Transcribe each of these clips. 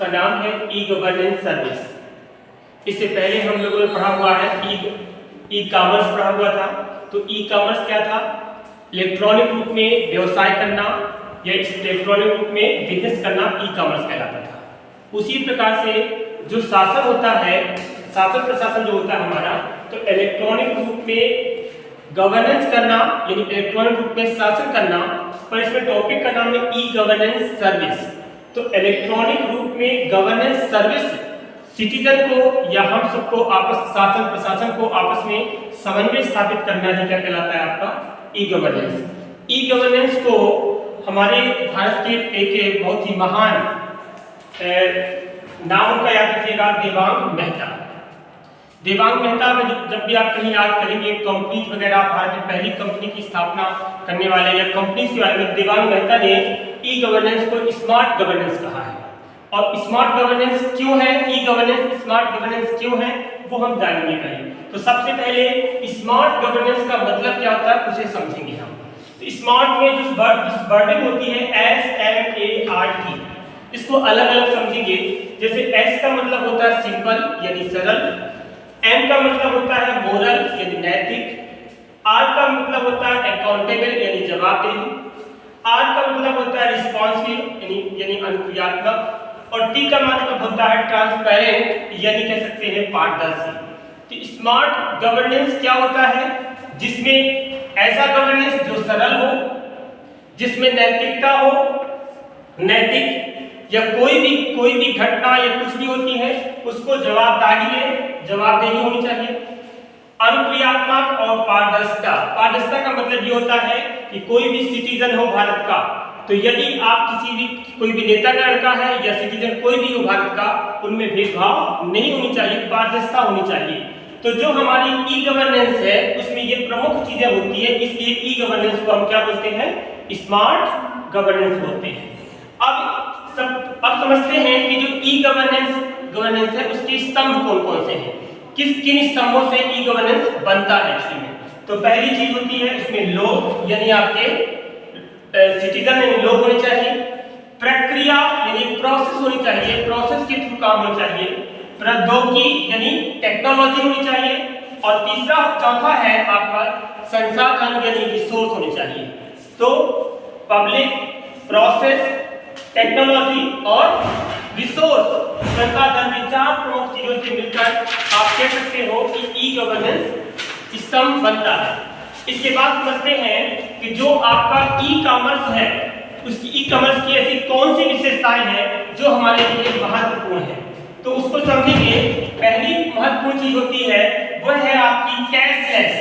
उसका नाम है ई गवर्नेंस सर्विस। इससे पहले हम लोगों ने पढ़ा हुआ है ई कॉमर्स पढ़ा हुआ था। तो ई कॉमर्स क्या था? इलेक्ट्रॉनिक रूप में व्यवसाय करना या इलेक्ट्रॉनिक रूप में बिजनेस करना ई कॉमर्स कहलाता था। उसी प्रकार से जो शासन होता है, शासन प्रशासन जो होता है हमारा, तो इलेक्ट्रॉनिक रूप में गवर्नेंस करना यानी इलेक्ट्रॉनिक रूप में शासन करना, पर इसमें टॉपिक का नाम है ई गवर्नेंस सर्विस। तो इलेक्ट्रॉनिक रूप में गवर्नेंस सर्विस सिटीजन को या हम सबको आपस शासन प्रशासन को आपस में समन्वय स्थापित करना ही क्या कहलाता है आपका ई गवर्नेंस। ई गवर्नेंस को हमारे भारत के एक बहुत ही महान नाम उनका याद रखिएगा, देवांग मेहता। देवांग मेहता में जब भी आप कहीं याद करेंगे कंपनीज वगैरह, भारत में पहली कंपनी की स्थापना करने वाले या कंपनीज के बारे में देवांग मेहता ने ई गवर्नेंस को स्मार्ट गवर्नेंस कहा है। और स्मार्ट गवर्नेंस क्यों है, ई गवर्नेंस स्मार्ट गवर्नेंस क्यों है, वो हम जानेंगे पहले। तो सबसे पहले स्मार्ट गवर्नेंस का मतलब क्या होता है उसे समझेंगे हम। तो स्मार्ट में जो वर्डिंग होती है SMART, इसको अलग अलग समझेंगे। जैसे S का मतलब होता है सिंपल यानी सरल, M का मतलब होता है मोरल यानी नैतिक, R का मतलब होता है अकाउंटेबल यानी जवाबदेही, R का मतलब होता है रिस्पॉन्सिव यानी अनुक्रियात्मक, और T का मतलब होता है ट्रांसपेरेंट यानी कह सकते हैं पारदर्शी। तो स्मार्ट गवर्नेंस क्या होता है? जिसमें ऐसा गवर्नेंस जो सरल हो, जिसमें नैतिकता हो, नैतिक या कोई भी घटना या कुछ भी होती है उसको जवाबदेही होनी चाहिए। अनुक्रियात्मक और पारदर्शिता, पारदर्शिता का मतलब ये होता है कि कोई भी सिटीजन हो भारत का, तो यदि आप कोई भी नेता का लड़का है या सिटीजन कोई भी हो भारत का, उनमें भेदभाव नहीं होनी चाहिए, पारदर्शिता होनी चाहिए। तो जो हमारी ई गवर्नेंस है उसमें ये प्रमुख चीजें होती है, इसलिए ई गवर्नेंस को हम क्या बोलते हैं? स्मार्ट गवर्नेंस बोलते हैं। अब समझते हैं कि जो ई गवर्नेंस है उसके स्तंभ कौन कौन से हैं, किन स्तंभों से ई गवर्नेंस बनता है एक्चुअली में। तो पहली चीज होती है उसमें लोग यानी आपके सिटीजन में लोग होने चाहिए, प्रक्रिया यानी प्रोसेस होनी चाहिए, प्रोसेस के थ्रू काम होना चाहिए, प्रौद्योगिकी यानी टेक्नोलॉजी होनी चाहिए, और चौथा है आपका संसाधन यानी रिसोर्स होने चाहिए। तो पब्लिक, प्रोसेस, टेक्नोलॉजी और रिसोर्स, संसाधन, की चार प्रमुख चीजों से मिलकर आप कह सकते हो कि ई गवर्नेंस स्तंभ बनता है। इसके बाद समझते हैं कि जो आपका ई कॉमर्स है उसकी ई कॉमर्स की ऐसी कौन सी विशेषताएं हैं जो हमारे लिए महत्वपूर्ण है, तो उसको समझेंगे। पहली महत्वपूर्ण चीज होती है वह है आपकी कैशलेस।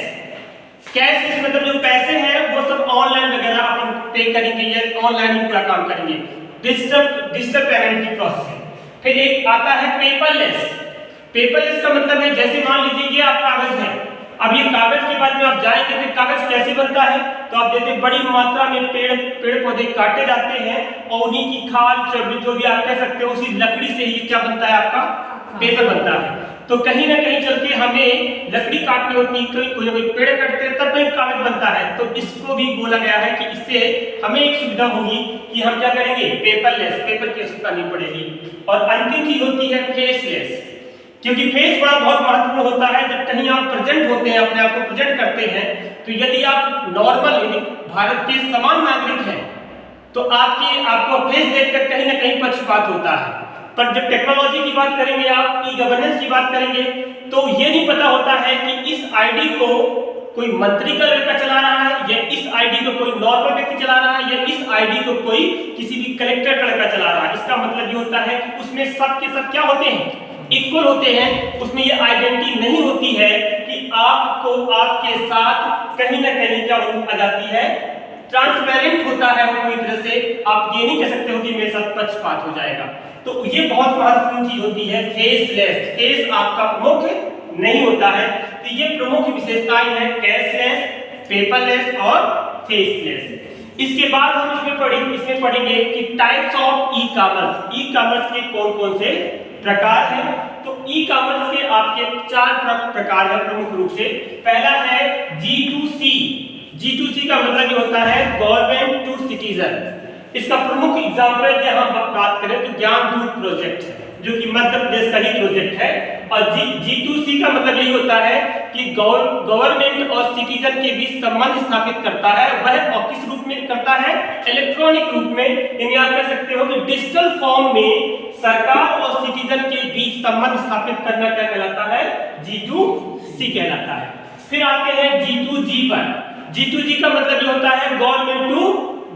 कैशलेस मतलब जो पैसे हैं वो सब ऑनलाइन वगैरह अपन पे करेंगे या ऑनलाइन ही पूरा काम करेंगे, डिजिटल पेमेंट की प्रोसेस। फिर एक आता है पेपरलेस। पेपरलेस का मतलब है जैसे मान लीजिए ये आप कागज है, अब ये कागज के बाद में आप जाएंगे फिर कागज कैसे बनता है, तो आप देखते हैं बड़ी मात्रा में पेड़ पौधे काटे जाते हैं और उन्हीं की खाल चर्बी जो भी आप कह सकते हो उसी लकड़ी से ही क्या बनता है आपका पेपर बनता है। तो कहीं ना कहीं चल के हमें लकड़ी काटनी होती है, कोई पेड़ काटते हैं तब कहीं कागज बनता है। तो इसको भी बोला गया है कि इससे हमें एक सुविधा होगी कि हम क्या करेंगे, पेपरलेस, पेपर की आवश्यकता नहीं पड़ेगी। और अंतिम चीज होती है फेसलेस, क्योंकि फेस बहुत महत्वपूर्ण होता है। जब कहीं आप प्रेजेंट होते हैं, अपने आप को प्रेजेंट करते हैं, तो यदि आप नॉर्मल यानी भारत के समान नागरिक हैं तो आपको फेस देखकर कहीं ना कहीं पक्षपात होता है। पर जब टेक्नोलॉजी की बात करेंगे, आप ई गवर्नेंस की बात करेंगे, तो ये नहीं पता होता है कि इस आईडी को कोई मंत्री का लड़का चला रहा है या इस आईडी को कोई नॉर्मल व्यक्ति चला रहा है या इस आईडी को कोई किसी भी कलेक्टर का लड़का चला रहा है। इसका मतलब ये होता है कि उसमें सब के सब क्या होते हैं, इक्वल होते हैं। उसमें ये आइडेंटिटी नहीं होती है कि आपको आपके साथ कहीं ना कहीं क्या आ जाती है, ट्रांसपेरेंट होता है पूरी तरह से। आप ये नहीं कह सकते हो कि मेरे साथ पक्षपात हो जाएगा। तो ये बहुत महत्वपूर्ण चीज होती है फेसलेस। फेस आपका प्रमुख नहीं होता है। तो ये प्रमुख विशेषताएं हैं कैशलेस, पेपरलेस और फेसलेस। इसके बाद हम इसमें पढ़ेंगे कि types of e commerce. E commerce के कौन कौन से प्रकार हैं। तो ई कॉमर्स के आपके चार प्रकार हैं प्रमुख रूप से। पहला है G2C। G2C का मतलब ये होता है गवर्नमेंट टू सिटीजन। इसका प्रमुख एग्जाम्पल यहां हम बात करें तो ज्ञानदूत प्रोजेक्ट है, जो कि मध्य प्रदेश का ही प्रोजेक्ट है। और G2C का मतलब यही होता है कि गवर्नमेंट और सिटीजन के बीच संबंध स्थापित करता है। वह और किस रूप में करता है? इलेक्ट्रॉनिक रूप में, यानी आप कह सकते हो कि डिजिटल फॉर्म में सरकार और सिटीजन के बीच संबंध स्थापित करना क्या कहलाता है? G2C कहलाता है। फिर आते हैं G2G पर। G2G का मतलब ये होता है गवर्नमेंट टू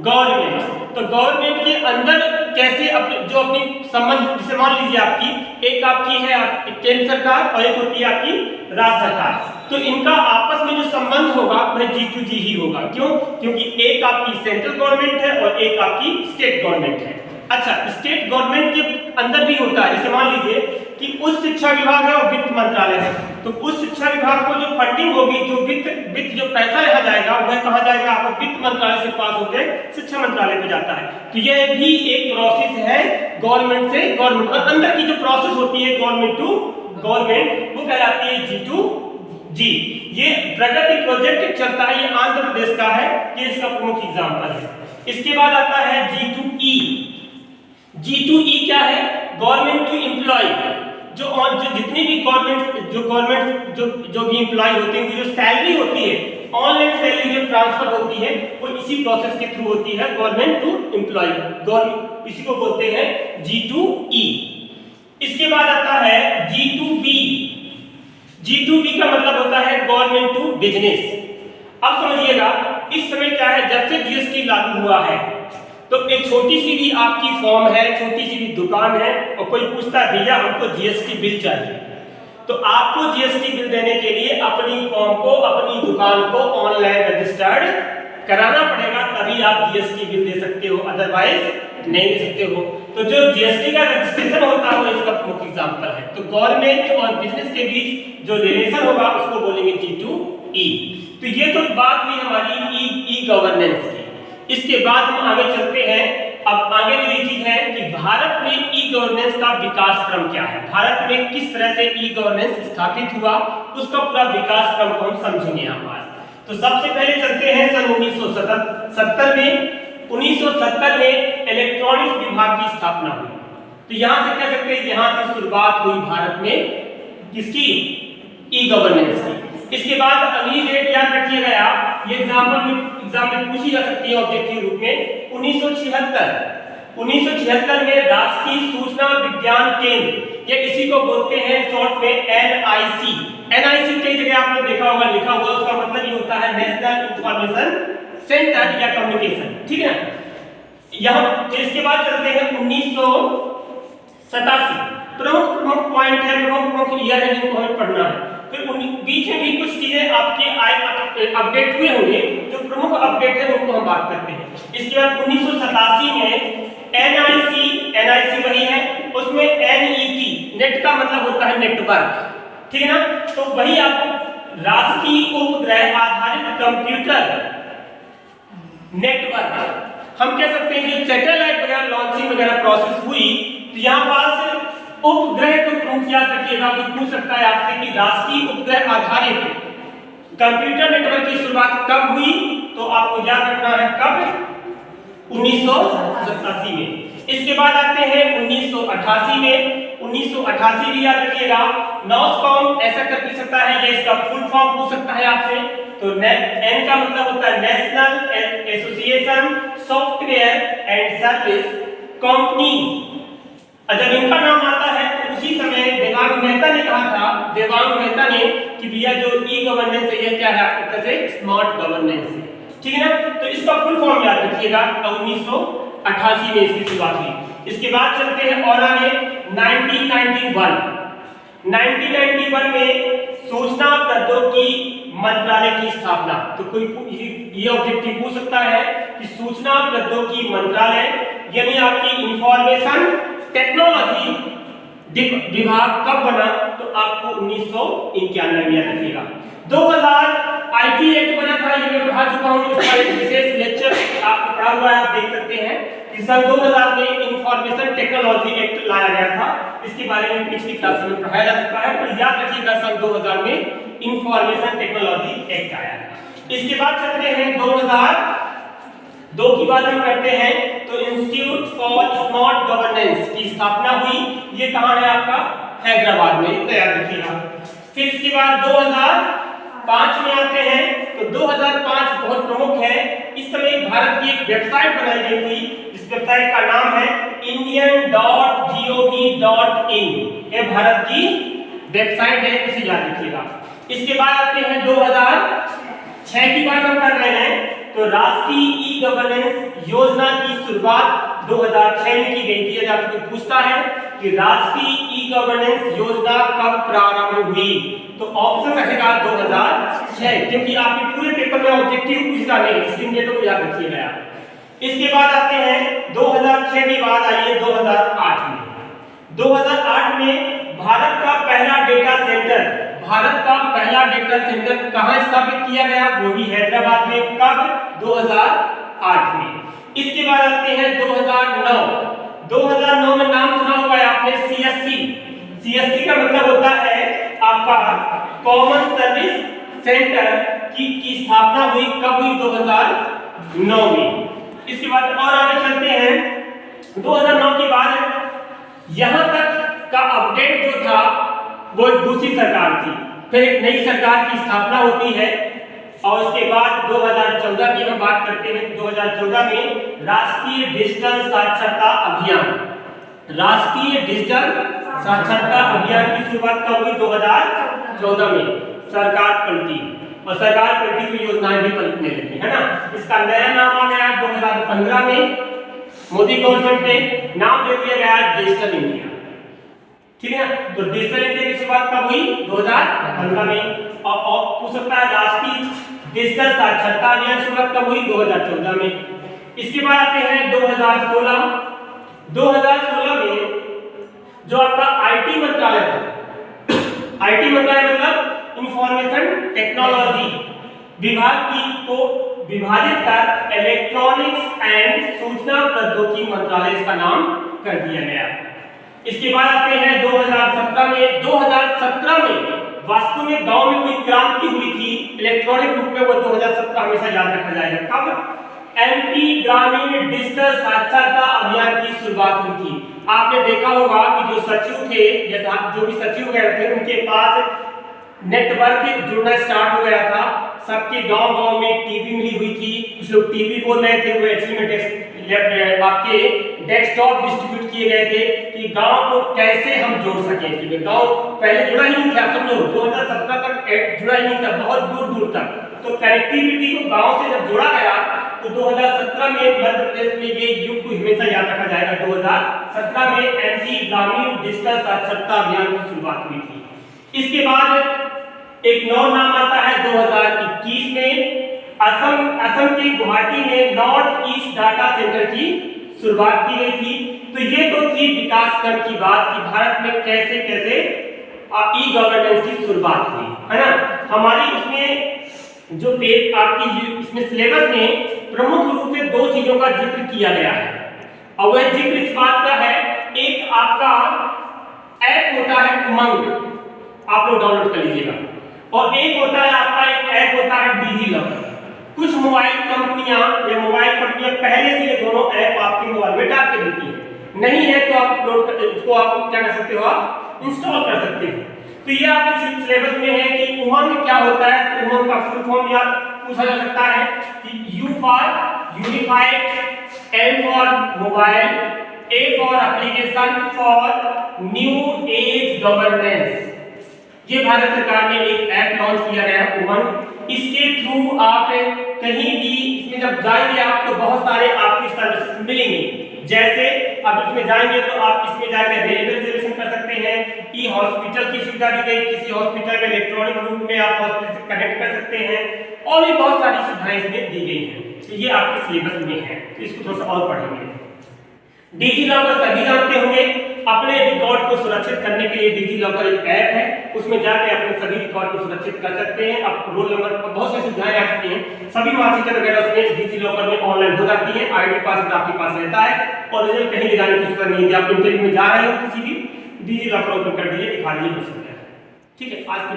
गवर्नमेंट। तो गवर्नमेंट के अंदर कैसे अपनी संबंध, जैसे मान लीजिए आपकी एक आपकी है केंद्र सरकार और एक होती है आपकी राज्य सरकार, तो इनका आपस में जो संबंध होगा वह G2G ही होगा। क्यों? क्योंकि एक आपकी सेंट्रल गवर्नमेंट है और एक आपकी स्टेट गवर्नमेंट है। अच्छा, स्टेट गवर्नमेंट के अंदर भी होता है, जैसे मान लीजिए कि उच्च शिक्षा विभाग है और वित्त मंत्रालय है, तो उच्च शिक्षा विभाग को जो फंडिंग होगी, जो वित्त जो पैसा रहा जाएगा वह कहां जाएगा? आपको वित्त मंत्रालय से पास होकर शिक्षा मंत्रालय पे जाता है। तो यह भी एक प्रोसेस है गवर्नमेंट से गवर्नमेंट, और अंदर की जो प्रोसेस होती है गवर्नमेंट टू गवर्नमेंट वो कहलाती है G2G। ये प्रगति प्रोजेक्ट चलता है, ये आंध्र प्रदेश का है, ये इसका प्रमुख एग्जाम्पल है। इसके बाद आता है G2E। G2E क्या है? Government to employ. जो जितनी भी गवर्नमेंट जो भी एम्प्लॉय होते हैं, जो सैलरी होती है, ऑनलाइन सैलरी जो ट्रांसफर होती है वो इसी प्रोसेस के थ्रू होती है, गवर्नमेंट टू एम्प्लॉय, इसी को बोलते हैं G2E। इसके बाद आता है G2B। G2B का मतलब होता है गवर्नमेंट टू बिजनेस। अब समझिएगा, इस समय क्या है, जब से GST लागू हुआ है तो एक छोटी सी भी आपकी फॉर्म है, छोटी सी भी दुकान है और कोई पूछता है भैया हमको GST बिल चाहिए, तो आपको GST बिल देने के लिए अपनी फॉर्म को, अपनी दुकान को ऑनलाइन रजिस्टर्ड कराना पड़ेगा, तभी आप GST बिल दे सकते हो, अदरवाइज नहीं दे सकते हो। तो जो GST का रजिस्ट्रेशन होता है वो इसका प्रमुख एग्जांपल है। तो गवर्नमेंट और बिजनेस के बीच जो रिलेशन होगा उसको बोलेंगे G2E। तो ये तो बात हुई हमारी ई गवर्नेंस की। इसके बाद हम आगे चलते हैं। अब आगे जो ये चीज है कि भारत में ई गवर्नेंस का विकास क्रम क्या है, भारत में किस तरह से ई गवर्नेंस स्थापित हुआ, उसका पूरा विकास क्रम को हम समझेंगे यहाँ पास। तो सबसे पहले चलते हैं सन 1970 में। 1970 में इलेक्ट्रॉनिक्स विभाग की स्थापना हुई। तो यहाँ से कह सकते हैं यहाँ से शुरुआत हुई भारत में किसकी? ई गवर्नेंस की। इसके बाद अगली डेट याद रखिएगा आप, ये एग्जाम में पूछी जा सकती है ऑब्जेक्टिव रूप में। 1976 में राष्ट्रीय सूचना विज्ञान केंद्र, या इसी को बोलते हैं शॉर्ट में NIC। NIC कई जगह आपने देखा होगा लिखा हुआ, उसका मतलब ये होता है नेशनल इंफॉर्मेशन सेंटर या कम्युनिकेशन, ठीक है। यहाँ इसके बाद चलते हैं 1987। प्रमुख पॉइंट है, प्रमुख ईयर है जिनको हमें पढ़ना है। फिर बीच में भी कुछ चीजें आपके अपडेट हुए होंगे, जो प्रमुख अपडेट है उनको हम बात करते हैं। इसके बाद 1987 में NIC वही है, उसमें NET, नेट का मतलब होता है नेटवर्क, ठीक है ना। तो वही आपको राष्ट्रीय उपग्रह आधारित कंप्यूटर नेटवर्क, हम कह सकते हैं जो सैटेलाइट वगैरह लॉन्चिंग वगैरह प्रोसेस हुई, तो यहाँ पास उपग्रह को प्रमुख याद रखिएगा, पूछ सकता है आपसे कि राष्ट्रीय उपग्रह आधारित कंप्यूटर नेटवर्क की शुरुआत कब हुई, तो आपको याद रखना है कब? 1987 में। इसके बाद आते हैं 1988 में। 1988 भी याद रखिएगा। नॉसकॉम ऐसा कर पूछ सकता है, ये इसका फुल फॉर्म पूछ सकता है आपसे। तो N का मतलब होता है national association software and service company. जब इनका नाम आता है तो उसी समय देवांग मेहता ने कहा था, कि भैया जो ई गवर्नेंस है ये क्या है, आपके तरह से स्मार्ट गवर्नेंस है, ठीक है ना। तो इसका फुल फॉर्म याद रखिएगा। 1988 में इसकी शुरुआत हुई। इसके बाद चलते हैं और आगे 1991 में सूचना प्रौद्योगिकी मंत्रालय की स्थापना। तो कोई ये ऑब्जेक्टिव पूछ सकता है कि सूचना प्रौद्योगिकी मंत्रालय यानी आपकी इंफॉर्मेशन टेक्नोलॉजी विभाग कब बना, तो आपको 1991 में याद रखिएगा। 2000 IT एक्ट बना था, ये मैं पढ़ा चुका हूं, इसका एक विशेष लेक्चर आपको पढ़ा हुआ है, आप देख सकते हैं कि सन 2000 में इंफॉर्मेशन टेक्नोलॉजी एक्ट लाया गया था। इसके बारे में पिछली क्लास में पढ़ाया जा चुका है, पर याद रखिएगा सन 2000 में इंफॉर्मेशन टेक्नोलॉजी एक्ट आया। इसके बाद चलते हैं दो की बात हम करते हैं तो इंस्टीट्यूट फॉर स्मार्ट गवर्नेंस की स्थापना हुई। ये कहाँ है आपका? हैदराबाद में, तैयार रखिएगा। फिर इसके बाद 2005 में आते हैं तो 2005 बहुत प्रमुख है। इस समय भारत की एक वेबसाइट बनाई गई थी, इस वेबसाइट का नाम है indian.gov.in। ये भारत की वेबसाइट है, इसे याद रखिएगा। इसके बाद आते हैं 2006 की बात हम कर रहे हैं तो राष्ट्रीय ई गवर्नेंस योजना की शुरुआत 2006 में की गई थी। यदि आपको पूछता है कि राष्ट्रीय ई गवर्नेंस योजना कब प्रारंभ हुई तो ऑप्शन रहेगा 2006, क्योंकि आपके पूरे पेपर में ऑब्जेक्टिव पूछता नहीं, इसलिए डेटों को याद रखिएगा। इसके बाद आते हैं 2006 के बाद आइए 2008 में। 2008 में भारत का पहला डेटा सेंटर कहां स्थापित किया गया? वो भी हैदराबाद में। कब? 2008 में। इसके बाद आते हैं 2009 में नाम सुना होगा आपने CSC का मतलब होता है आपका कॉमन सर्विस सेंटर की स्थापना हुई। कब हुई? 2009 में। इसके बाद और आगे चलते हैं 2009 के बाद यहां तक का अपडेट जो था वो दूसरी सरकार थी, फिर एक नई सरकार की स्थापना होती है और उसके बाद 2014 की हम बात करते हैं। 2014 में राष्ट्रीय डिजिटल साक्षरता अभियान की शुरुआत कब हुई? 2014 में। सरकार पलटी और सरकार पलटी तो योजनाएं भी पलटने लगी, है ना। इसका नया नाम आ गया 2015 में, मोदी गवर्नमेंट ने नाम दे दिया गया डिजिटल इंडिया। ठीक है ना। तो डिजिटल इंडिया की शुरुआत कब हुई? 2015 में। और पूछ सकता है राष्ट्रीय डिजिटल साक्षरता अभियान शुरुआत कब हुई? 2014 में। इसके बाद आते हैं 2016 में जो आपका आईटी मंत्रालय था, आईटी मंत्रालय मतलब इंफॉर्मेशन टेक्नोलॉजी विभाग को विभाजित कर इलेक्ट्रॉनिक्स एंड सूचना प्रौद्योगिकी मंत्रालय इसका नाम कर दिया गया। इसके बाद आते हैं 2017 में। 2017 में वास्तव में गांव में कोई क्रांति हुई थी इलेक्ट्रॉनिक रूप में, वो 2017 हमेशा याद रखा जाएगा। कब? एमपी ग्रामीण डिजिटल साक्षरता अभियान की शुरुआत हुई थी। आपने देखा होगा कि जो सचिव थे या जो भी सचिव वगैरह थे उनके पास नेटवर्क जुड़ना स्टार्ट हो गया था। सबके गांव में टीवी मिली हुई थी, कुछ लोग टीवी बोल रहे थे, वो एक्चुअली में आपके डेस्कटॉप डिस्ट्रीब्यूट किए गए थे कि गांव को कैसे हम जोड़ सकें। गांव पहले जुड़ा ही नहीं था, समझो 2017 तक जुड़ा ही नहीं था, बहुत दूर तक। तो कनेक्टिविटी को गांव से जब जोड़ा गया तो 2017 में मध्य प्रदेश में ये युग को हमेशा याद रखा जाएगा। 2017 में एमपी ग्रामीण डिजिटल साक्षरता अभियान की शुरुआत हुई थी। इसके बाद एक नौ नाम आता है 2021 में असम के गुवाहाटी में नॉर्थ ईस्ट डाटा सेंटर की शुरुआत की गई थी। तो ये तो थी विकास क्रम की बात कि भारत में कैसे कैसे ई गवर्नेंस की शुरुआत हुई, है ना। हमारी इसमें जो आपकी इसमें सिलेबस में प्रमुख रूप से दो चीजों का जिक्र किया गया है और वह जिक्र इस बात का है, एक आपका ऐप होता है उमंग, आप लोग डाउनलोड कर लीजिएगा, और एक होता है आपका एक ऐप होता है डिजी लॉकर। कुछ मोबाइल कंपनियां पहले से ये दोनों ऐप आपके मोबाइल में डाल के देती है, नहीं है तो आप अपलोड कर उसको आप क्या कर सकते हो, आप इंस्टॉल कर सकते हो। तो ये आपके सिलेबस में है कि उमंग क्या होता है। उमंग का फुल फॉर्म याद पूछा जा सकता है कि U for unified, M for mobile, A for application, for new age governance. ये भारत सरकार ने एक ऐप लॉन्च किया गया है उमंग। इसके थ्रू आप कहीं भी इसमें जब जाएंगे आप तो बहुत सारे आपको सर्विसेज मिलेंगे। जैसे अब इसमें जाएंगे तो आप इसमें जाकर रेलवे रिजर्वेशन कर सकते हैं, ई हॉस्पिटल की सुविधा दी गई, किसी हॉस्पिटल में इलेक्ट्रॉनिक रूप में आप हॉस्पिटल से कनेक्ट कर सकते हैं और भी बहुत सारी सुविधाएं इसमें दी गई हैं। तो ये आपके सिलेबस में है, तो इसको थोड़ा सा और पढ़ेंगे। डिजी लॉकर सभी जानते होंगे, अपने रिकॉर्ड को सुरक्षित करने के लिए डिजी लॉकर एक ऐप है, उसमें जाके अपने सभी रिकॉर्ड को सुरक्षित कर सकते हैं। अब रोल नंबर बहुत सारी सुविधाएं आ चुकी हैं, सभी मार्कशीट वगैरह उसमें डिजी लॉकर में ऑनलाइन हो जाती है, आईडी पासवर्ड आपके पास रहता है और रिजल्ट कहीं ले जाने की जरूरत नहीं है। आप इंटरव्यू में जा रहे हो किसी भी, डिजी लॉकर ओपन कर दीजिए, दिखा दीजिए, ठीक है। आज की